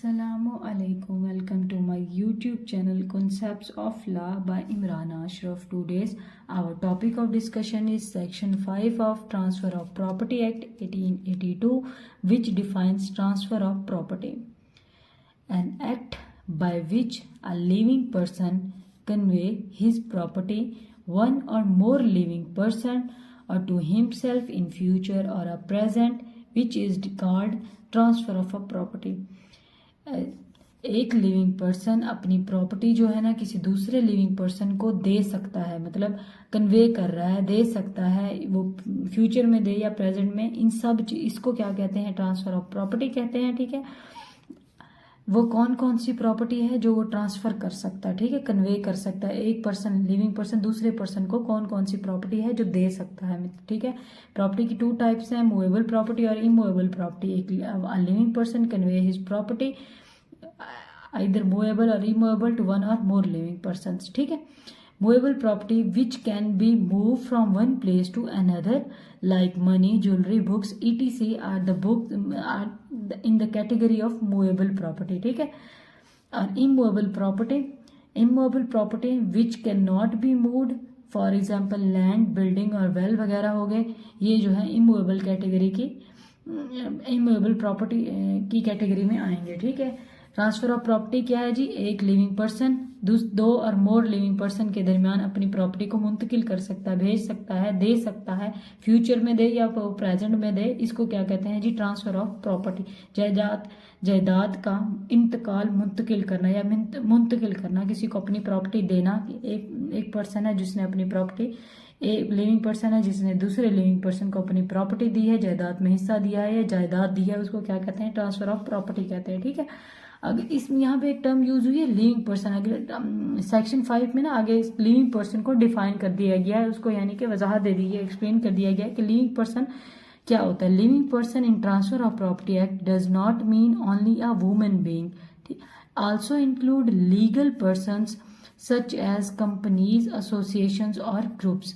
Assalamualaikum. Welcome to my YouTube channel Concepts of Law by Imran Ashraf. Today's our topic of discussion is Section 5 of Transfer of Property Act 1882, which defines transfer of property. An act by which a living person convey his property, one or more living person, or to himself in future or a present, which is called transfer of a property. एक living person अपनी property जो है ना किसी दूसरे living person को दे सकता है, मतलब कन्वे कर रहा है, दे सकता है, वो फ्यूचर में दे या प्रेजेंट में, इन सब इसको क्या कहते हैं? ट्रांसफर ऑफ प्रॉपर्टी कहते हैं। ठीक है, वो कौन कौन सी प्रॉपर्टी है जो वो ट्रांसफर कर सकता है? ठीक है, कन्वे कर सकता है। एक पर्सन, लिविंग पर्सन दूसरे पर्सन को कौन कौन सी प्रॉपर्टी है जो दे सकता है? ठीक है, प्रॉपर्टी की टू टाइप्स हैं, मूवेबल प्रॉपर्टी और इमूवेबल प्रॉपर्टी। एक living person convey his property either movable or immovable to one or more living persons. ठीक है, movable property which can be moved from one place to another like money, jewelry, books etc are the books are in the category of movable property. ठीक है, और immovable property which cannot be moved, for example land, building और well वगैरह हो गए, ये जो है इमूवेबल कैटेगरी की, इमूवेबल प्रॉपर्टी की कैटेगरी में आएंगे। ठीक है, ट्रांसफर ऑफ प्रॉपर्टी क्या है जी? एक लिविंग पर्सन दो और मोर लिविंग पर्सन के दरमियान अपनी प्रॉपर्टी को मुंतकिल कर सकता है, भेज सकता है, दे सकता है, फ्यूचर में दे या प्रेजेंट में दे, इसको क्या कहते हैं जी? Transfer of property. जायदाद का इंतकाल, मुंतकिल करना या मुंतकिल करना, किसी को अपनी प्रॉपर्टी देना। एक पर्सन है जिसने अपनी प्रॉपर्टी, एक लिविंग पर्सन है जिसने दूसरे लिविंग पर्सन को अपनी प्रॉपर्टी दी है, जायदाद में हिस्सा दिया है या जायदाद दी है, उसको क्या कहते हैं? ट्रांसफर ऑफ प्रॉपर्टी कहते हैं। ठीक है, अगर इसमें यहाँ पे एक टर्म यूज हुई है लिविंग पर्सन, अगर सेक्शन 5 में ना आगे लिविंग पर्सन को डिफाइन कर दिया गया है, उसको यानी कि वजाहत दे दी है, एक्सप्लेन कर दिया गया है कि लिविंग पर्सन क्या होता है। Living person in transfer of property act does not mean only a woman being, also include legal persons such as companies, associations और ग्रुप्स।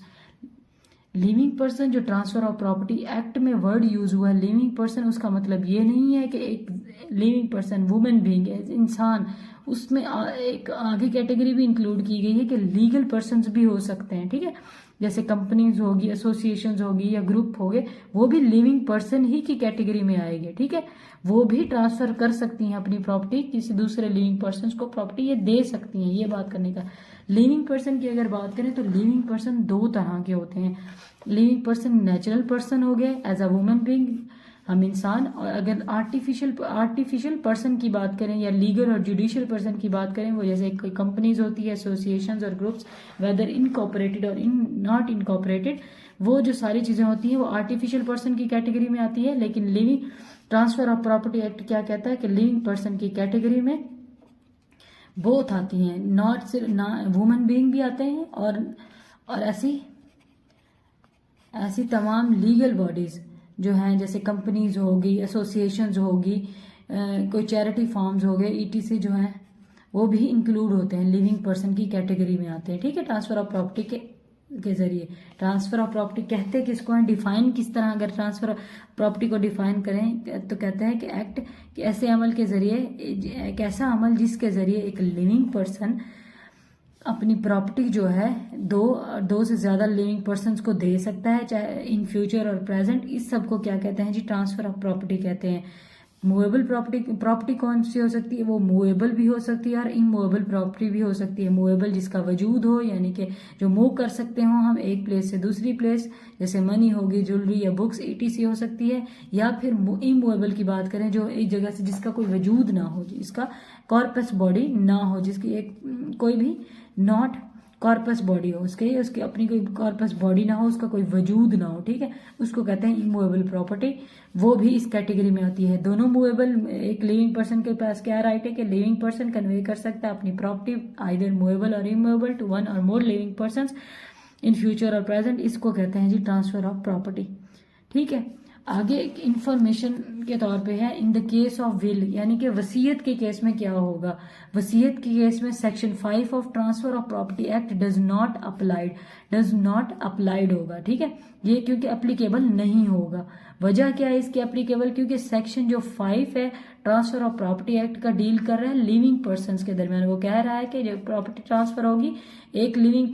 लिविंग पर्सन जो ट्रांसफर ऑफ प्रॉपर्टी एक्ट में word use हुआ है living person, उसका मतलब ये नहीं है कि एक लिविंग पर्सन वुमेन बीइंग है, इंसान, उसमें एक आगे कैटेगरी भी इंक्लूड की गई है कि लीगल पर्सन्स भी हो सकते हैं। ठीक है, जैसे कंपनीज होगी, एसोसिएशंस होगी या ग्रुप हो गए, वो भी लिविंग पर्सन ही की कैटेगरी में आएंगे। ठीक है, वो भी ट्रांसफर कर सकती हैं अपनी प्रॉपर्टी किसी दूसरे लिविंग पर्सन को, प्रॉपर्टी ये दे सकती हैं। ये बात करने का, लिविंग पर्सन की अगर बात करें तो लिविंग पर्सन दो तरह के होते हैं। लिविंग पर्सन नेचुरल पर्सन हो गए एज अ वुमन बीइंग, हम इंसान, और अगर आर्टिफिशियल पर्सन की बात करें या लीगल और जुडिशियल पर्सन की बात करें, वो जैसे कोई कंपनीज होती है, एसोसिएशंस और ग्रुप्स, वेदर इनकॉर्पोरेटेड और नॉट इनकॉर्पोरेटेड, वो जो सारी चीजें होती हैं वो आर्टिफिशियल पर्सन की कैटेगरी में आती है। लेकिन living transfer of property act क्या कहता है कि लिविंग पर्सन की कैटेगरी में बोथ आती हैं, नॉट सिर्फ वुमन बीइंग भी आते हैं और ऐसी तमाम लीगल बॉडीज जो हैं, जैसे कंपनीज होगी, एसोसिएशंस होगी, कोई चैरिटी फॉर्म्स हो गए, ईटीसी जो हैं, वो भी इंक्लूड होते हैं, लिविंग पर्सन की कैटेगरी में आते हैं। ठीक है, ट्रांसफर ऑफ प्रॉपर्टी के जरिए। ट्रांसफर ऑफ प्रॉपर्टी कहते किसको है? डिफाइन किस तरह अगर ट्रांसफर प्रॉपर्टी को डिफाइन करें तो कहते हैं कि एक्ट कि ऐसे अमल के जरिए, एक ऐसा अमल जिसके जरिए एक लिविंग पर्सन अपनी प्रॉपर्टी जो है दो से ज्यादा लिविंग पर्सन्स को दे सकता है, चाहे इन फ्यूचर और प्रेजेंट। इस सब को क्या कहते हैं जी? ट्रांसफर ऑफ प्रॉपर्टी कहते हैं। मूवेबल प्रॉपर्टी कौन सी हो सकती है? वो मूवेबल भी हो सकती है और इमूवेबल प्रॉपर्टी भी हो सकती है। मूवेबल जिसका वजूद हो, यानी कि जो मूव कर सकते हो हम एक प्लेस से दूसरी प्लेस, जैसे मनी होगी, ज्वेलरी या बुक्स etc हो सकती है। या फिर इमूवेबल की बात करें, जो एक जगह से जिसका कोई वजूद ना हो, जिसका कॉर्पस बॉडी ना हो, जिसकी एक कोई भी नॉट कॉर्पस बॉडी हो, उसकी अपनी कोई कॉर्पस बॉडी ना हो, उसका कोई वजूद ना हो। ठीक है, उसको कहते हैं इमूवेबल प्रॉपर्टी, वो भी इस कैटेगरी में आती है। दोनों मूवेबल, एक लिविंग पर्सन के पास क्या राइट है कि लिविंग पर्सन कन्वे कर सकता है अपनी प्रॉपर्टी आइदर मूवेबल और इमूवेबल टू वन और मोर लिविंग पर्सन इन फ्यूचर और प्रेजेंट, इसको कहते हैं जी ट्रांसफर ऑफ प्रॉपर्टी। ठीक है, आगे इंफॉर्मेशन के तौर पे है in the case of will, यानी कि वसीयत के केस में क्या होगा। वसीयत के केस में section 5 of transfer of property act does not applied होगा, ठीक है। ये क्योंकि अप्लीकेबल नहीं होगा। वजह क्या है इसकी अप्लीकेबल, क्योंकि सेक्शन जो 5 है ट्रांसफर ऑफ प्रॉपर्टी एक्ट का डील कर रहा है लिविंग पर्सन के दरमियान। वो कह रहा है कि जो प्रॉपर्टी ट्रांसफर होगी एक लिविंग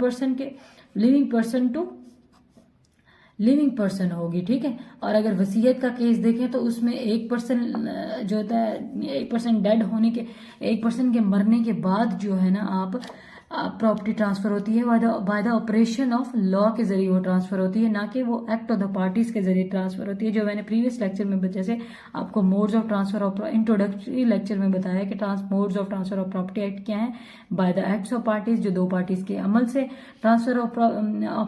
पर्सन होगी, ठीक है। और अगर वसीयत का केस देखें तो उसमें एक पर्सन जो होता है, एक पर्सन के मरने के बाद जो है ना आप प्रॉपर्टी ट्रांसफर होती है by the operation of law के जरिए वो ट्रांसफर होती है, ना कि वो एक्ट ऑफ द पार्टीज के जरिए ट्रांसफर होती है। जो मैंने प्रीवियस लेक्चर में जैसे आपको modes of transfer of introductory lecture में बताया कि modes of transfer of property act क्या है, by the acts of parties, जो दो पार्टीज के अमल से ट्रांसफर ऑफ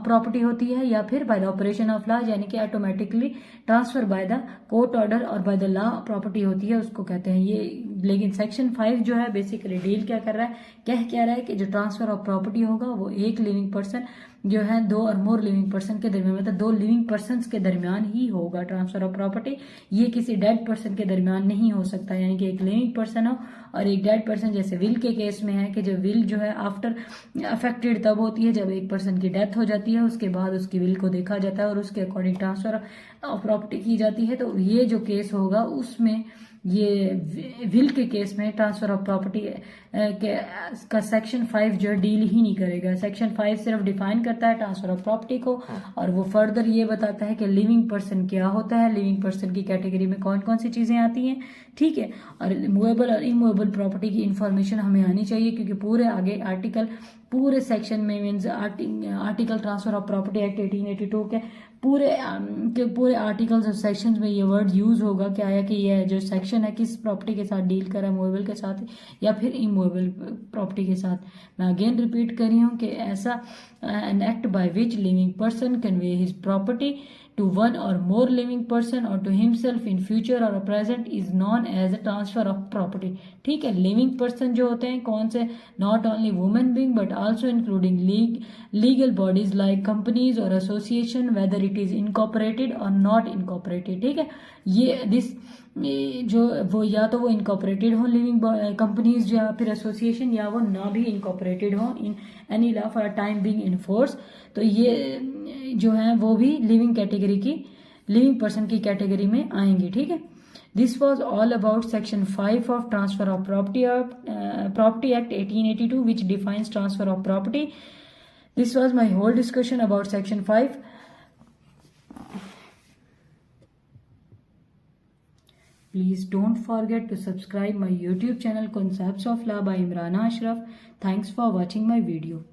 प्रॉपर्टी होती है, या फिर by the operation of law, यानी कि automatically transfer by the court order और बाय द लॉ प्रॉपर्टी होती है, उसको कहते हैं ये। लेकिन सेक्शन 5 जो है बेसिकली डील क्या कर रहा है, क्या रहा है कि जो ट्रांसफर ऑफ प्रॉपर्टी होगा वो एक लिविंग पर्सन जो है दो और मोर लिविंग पर्सन के दरमियान, मतलब दो लिविंग पर्सन के दरमियान ही होगा ट्रांसफर ऑफ प्रॉपर्टी। ये किसी डेड पर्सन के दरमियान नहीं हो सकता, यानी कि एक लिविंग पर्सन हो और एक डेड पर्सन। जैसे विल के केस में है कि जब विल जो है आफ्टर अफेक्टेड तब होती है जब एक पर्सन की डेथ हो जाती है, उसके बाद उसकी विल को देखा जाता है और उसके अकॉर्डिंग ट्रांसफर ऑफ प्रॉपर्टी की जाती है। तो ये जो केस होगा उसमें ये विल के केस में ट्रांसफर ऑफ प्रॉपर्टी का सेक्शन 5 जो डील ही नहीं करेगा। सेक्शन 5 सिर्फ डिफाइन करता है ट्रांसफर ऑफ प्रॉपर्टी को, और वो फर्दर ये बताता है कि लिविंग पर्सन क्या होता है, लिविंग पर्सन की कैटेगरी में कौन कौन सी चीजें आती हैं, ठीक है। और मूवेबल और इमूवेबल प्रॉपर्टी की इंफॉर्मेशन हमें आनी चाहिए, क्योंकि पूरे आगे पूरे सेक्शन में means article transfer of property act 1882 के पूरे आर्टिकल्स और सेक्शंस में ये वर्ड यूज होगा क्या है कि ये जो सेक्शन है किस प्रॉपर्टी के साथ डील कर रहा है, मूवेबल के साथ या फिर इमूवेबल प्रॉपर्टी के साथ। मैं अगेन रिपीट कर रही हूँ कि ऐसा an act by which living person convey his property to one or more living person or to himself in future or present is known as a transfer of property, ठीक है। Living person जो होते हैं कौन से, not only women being but also including legal bodies like companies और association whether it is incorporated और not incorporated, ठीक है। वो या तो वो इनकॉर्पोरेटेड हो लिविंग कंपनीज या फिर एसोसिएशन, या वो ना भी इनकॉर्पोरेटेड हो in any law for a time being in force. तो ये जो है वो भी लिविंग पर्सन की कैटेगरी में आएंगे, ठीक है। This was all about section 5 of transfer of property act 1882 which defines transfer of property. This was my whole discussion about section 5. Please don't forget to subscribe my YouTube channel Concepts of Law by Imrana Ashraf. Thanks for watching my video.